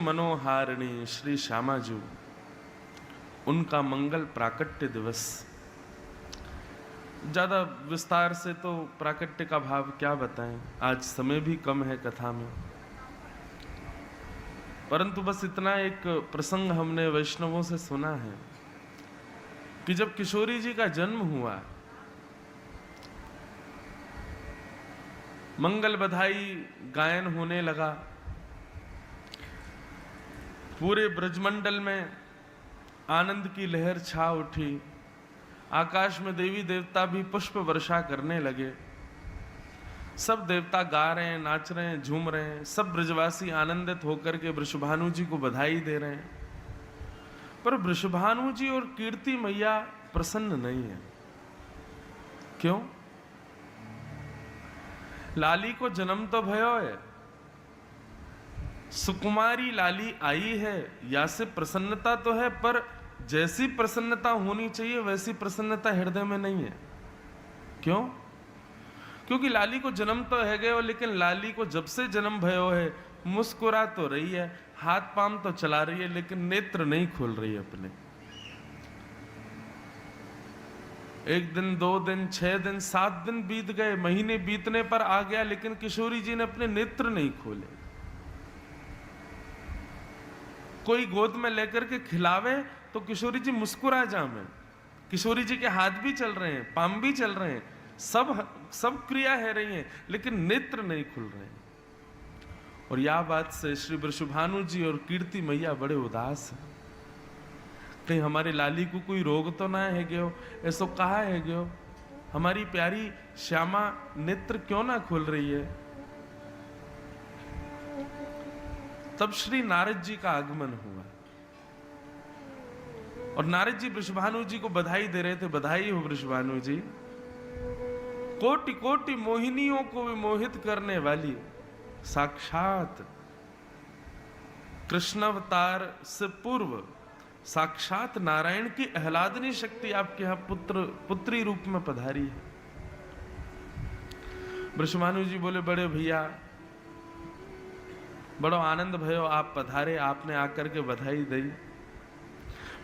मनोहारिणी श्री श्यामाजू, उनका मंगल प्राकट्य दिवस। ज़्यादा विस्तार से तो प्राकट्य का भाव क्या बताएं, आज समय भी कम है कथा में। परंतु बस इतना एक प्रसंग हमने वैष्णवों से सुना है कि जब किशोरी जी का जन्म हुआ, मंगल बधाई गायन होने लगा, पूरे ब्रजमंडल में आनंद की लहर छा उठी, आकाश में देवी देवता भी पुष्प वर्षा करने लगे। सब देवता गा रहे हैं, नाच रहे हैं, झूम रहे हैं, सब ब्रजवासी आनंदित होकर के वृषभानु जी को बधाई दे रहे हैं। पर वृषभानु जी और कीर्ति मैया प्रसन्न नहीं है। क्यों? लाली को जन्म तो भयो है, सुकुमारी लाली आई है, या से प्रसन्नता तो है, पर जैसी प्रसन्नता होनी चाहिए वैसी प्रसन्नता हृदय में नहीं है। क्यों? क्योंकि लाली को जन्म तो है गए, लेकिन लाली को जब से जन्म भयो है मुस्कुरा तो रही है, हाथ पांव तो चला रही है, लेकिन नेत्र नहीं खोल रही है अपने। 1 दिन, 2 दिन, 6 दिन, 7 दिन बीत गए, महीने बीतने पर आ गया, लेकिन किशोरी जी ने अपने नेत्र नहीं खोले। कोई गोद में लेकर के खिलावे तो किशोरी जी मुस्कुरा जामे। किशोरी जी के हाथ भी चल रहे हैं, पांव भी चल रहे हैं, सब क्रिया है रही है, लेकिन नेत्र नहीं खुल रहे हैं। और यह बात से श्री वृषभानु जी और कीर्ति मैया बड़े उदास हैं। कहीं हमारे लाली को कोई रोग तो ना है गयो, ऐसो कहा है गयो, हमारी प्यारी श्यामा नेत्र क्यों ना खुल रही है। तब श्री नारद जी का आगमन हुआ और नारद जी वृषभानु जी को बधाई दे रहे थे। बधाई हो वृषभानु जी, कोटि कोटि मोहिनियों को विमोहित करने वाली साक्षात कृष्णावतार से पूर्व साक्षात नारायण की आह्लादनी शक्ति आपके यहां पुत्री रूप में पधारी है। वृषभानु जी बोले, बड़े भैया बड़ो आनंद भयो, आप पधारे, आपने आकर के बधाई दी,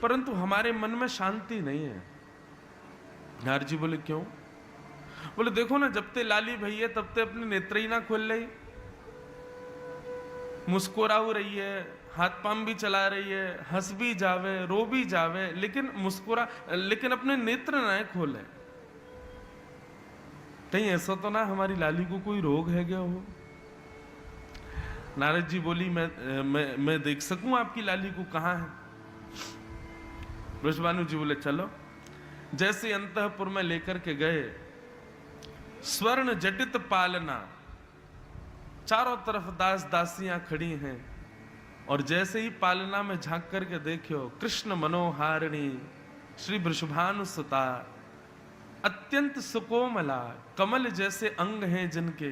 परंतु हमारे मन में शांति नहीं है। नारद जी बोले, क्यों? बोले, देखो ना, जब ते लाली भैया तब ते अपने नेत्र ही ना खोल रही, मुस्कुरा रही है, हाथ पांव भी चला रही है, हंस भी जावे, रो भी जावे, लेकिन अपने नेत्र ना खोले। कहीं ऐसा तो ना हमारी लाली को कोई रोग है क्या हो? नारद जी बोली, मैं देख सकूं आपकी लाली को कहां है? वृषभानु जी बोले, चलो। जैसे अंतःपुर में लेकर के गए, स्वर्ण जटित पालना, चारों तरफ दास दासियां खड़ी हैं, और जैसे ही पालना में झांक करके देखियो, कृष्ण मनोहारिणी श्री वृषभानु सुता, अत्यंत सुकोमला, कमल जैसे अंग हैं जिनके,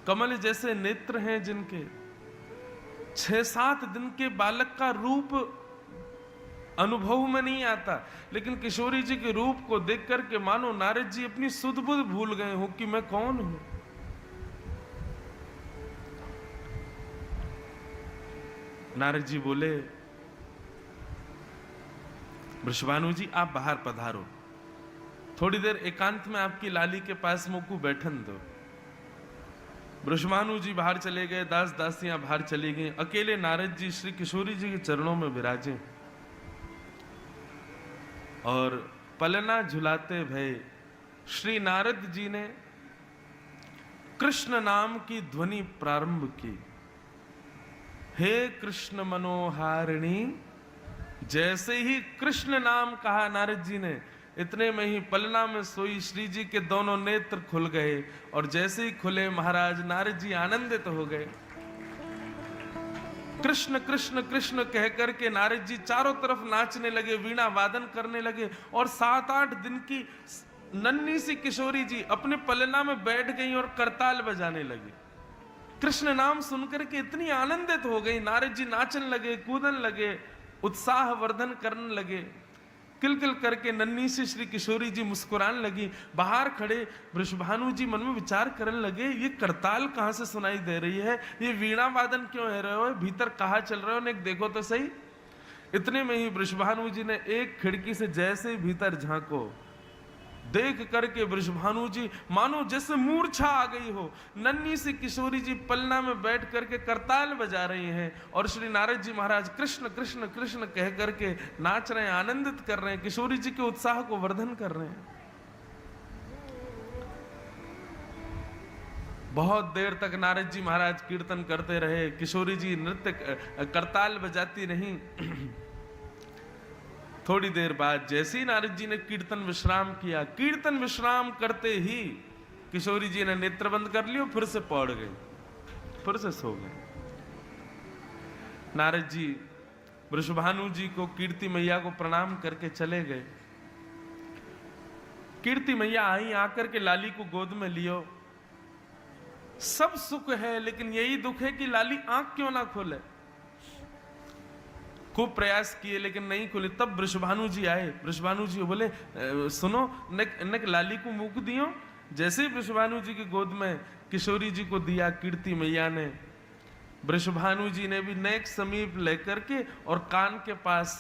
कमल जैसे नेत्र हैं जिनके, 6-7 दिन के बालक का रूप अनुभव में नहीं आता, लेकिन किशोरी जी के रूप को देख करके मानो नारद जी अपनी सुध बुध भूल गए हो कि मैं कौन हूं। नारद जी बोले, वृषभानु जी आप बाहर पधारो, थोड़ी देर एकांत में आपकी लाली के पास मुझको बैठन दो। वृषभानु जी बाहर चले गए, दास दासियां बाहर चली गई, अकेले नारद जी श्री किशोरी जी के चरणों में विराजे और पलना झुलाते भय श्री नारद जी ने कृष्ण नाम की ध्वनि प्रारंभ की। हे कृष्ण मनोहारिणी, जैसे ही कृष्ण नाम कहा नारद जी ने, इतने में ही पलना में सोई श्री जी के दोनों नेत्र खुल गए, और जैसे ही खुले महाराज नारद जी आनंदित हो गए। कृष्ण कृष्ण कृष्ण कह करके नारद जी चारों तरफ नाचने लगे, वीणा वादन करने लगे, और 7-8 दिन की नन्ही सी किशोरी जी अपने पलना में बैठ गई और करताल बजाने लगी। कृष्ण नाम सुनकर के इतनी आनंदित हो गई, नारद जी नाचने लगे, कूदन लगे, उत्साह वर्धन करने लगे। किल किल करके नन्ही सी श्री किशोरी जी मुस्कुराने लगी। बाहर खड़े वृषभानु जी मन में विचार करने लगे, ये करताल कहां से सुनाई दे रही है, ये वीणा वादन क्यों है रहे हो, भीतर कहाँ चल रहे हो, ने देखो तो सही। इतने में ही वृषभानु जी ने एक खिड़की से जैसे ही भीतर झांको, देख करके वृषभानु जी मानो जैसे मूर्छा आ गई हो। नन्ही सी किशोरी जी पलना में बैठ करके करताल बजा रही हैं और श्री नारद जी महाराज कृष्ण कृष्ण कृष्ण कह करके नाच रहे हैं, आनंदित कर रहे हैं, किशोरी जी के उत्साह को वर्धन कर रहे हैं। बहुत देर तक नारद जी महाराज कीर्तन करते रहे, किशोरी जी नृत्य करताल बजाती रहीं। थोड़ी देर बाद जैसे ही नारद जी ने कीर्तन विश्राम किया, कीर्तन विश्राम करते ही किशोरी जी ने नेत्र बंद कर लियो, फिर से पौड़ गई, फिर से सो गए। नारद जी वृषभानु जी को कीर्ति मैया को प्रणाम करके चले गए। कीर्ति मैया आई, आकर के लाली को गोद में लियो। सब सुख है, लेकिन यही दुख है कि लाली आंख क्यों ना खोले। खूब प्रयास किए लेकिन नहीं खुली। तब वृषभानु जी आए। वृषभानु जी बोले सुनो, नक लाली को मुख दियो। जैसे ही वृषभानु जी की गोद में किशोरी जी को दिया कीर्ति मैया ने, वृषभानु जी ने भी नेक समीप लेकर के और कान के पास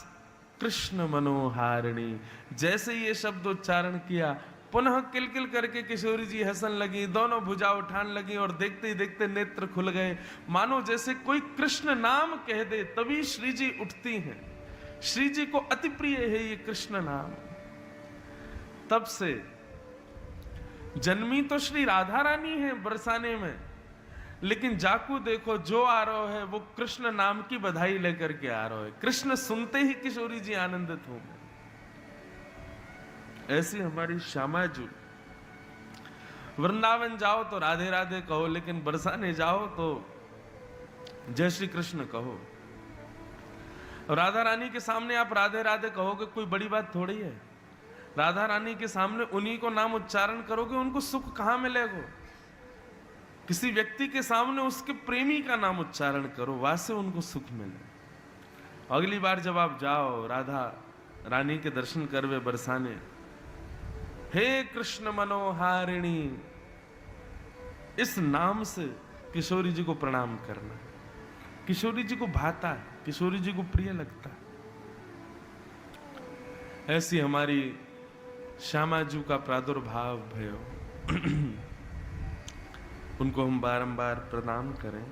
कृष्ण मनोहारिणी जैसे ये शब्द उच्चारण किया, पुनः किलकिल करके किशोरी जी हंसन लगी, दोनों भुजा उठाने लगी और देखते ही देखते नेत्र खुल गए। मानो जैसे कोई कृष्ण नाम कह दे तभी श्री जी उठती हैं। श्री जी को अति प्रिय है ये कृष्ण नाम। तब से जन्मी तो श्री राधा रानी है बरसाने में, लेकिन जाकू देखो जो आ रहा है वो कृष्ण नाम की बधाई लेकर के आ रहा है। कृष्ण सुनते ही किशोरी जी आनंदित हो गए। ऐसी हमारी श्यामा जी। वृंदावन जाओ तो राधे राधे कहो, लेकिन बरसाने जाओ तो जय श्री कृष्ण कहो। राधा रानी के सामने आप राधे राधे कहोगे कोई बड़ी बात थोड़ी है। राधा रानी के सामने उन्हीं को नाम उच्चारण करोगे, उनको सुख कहां मिलेगा। किसी व्यक्ति के सामने उसके प्रेमी का नाम उच्चारण करो, वहां से उनको सुख मिले। अगली बार जब आप जाओ राधा रानी के दर्शन करवे बरसाने, हे कृष्ण मनोहारिणी, इस नाम से किशोरी जी को प्रणाम करना। किशोरी जी को भाता है, किशोरी जी को प्रिय लगता है। ऐसी हमारी श्यामा जी का प्रादुर्भाव भयो। उनको हम बारंबार प्रणाम करें।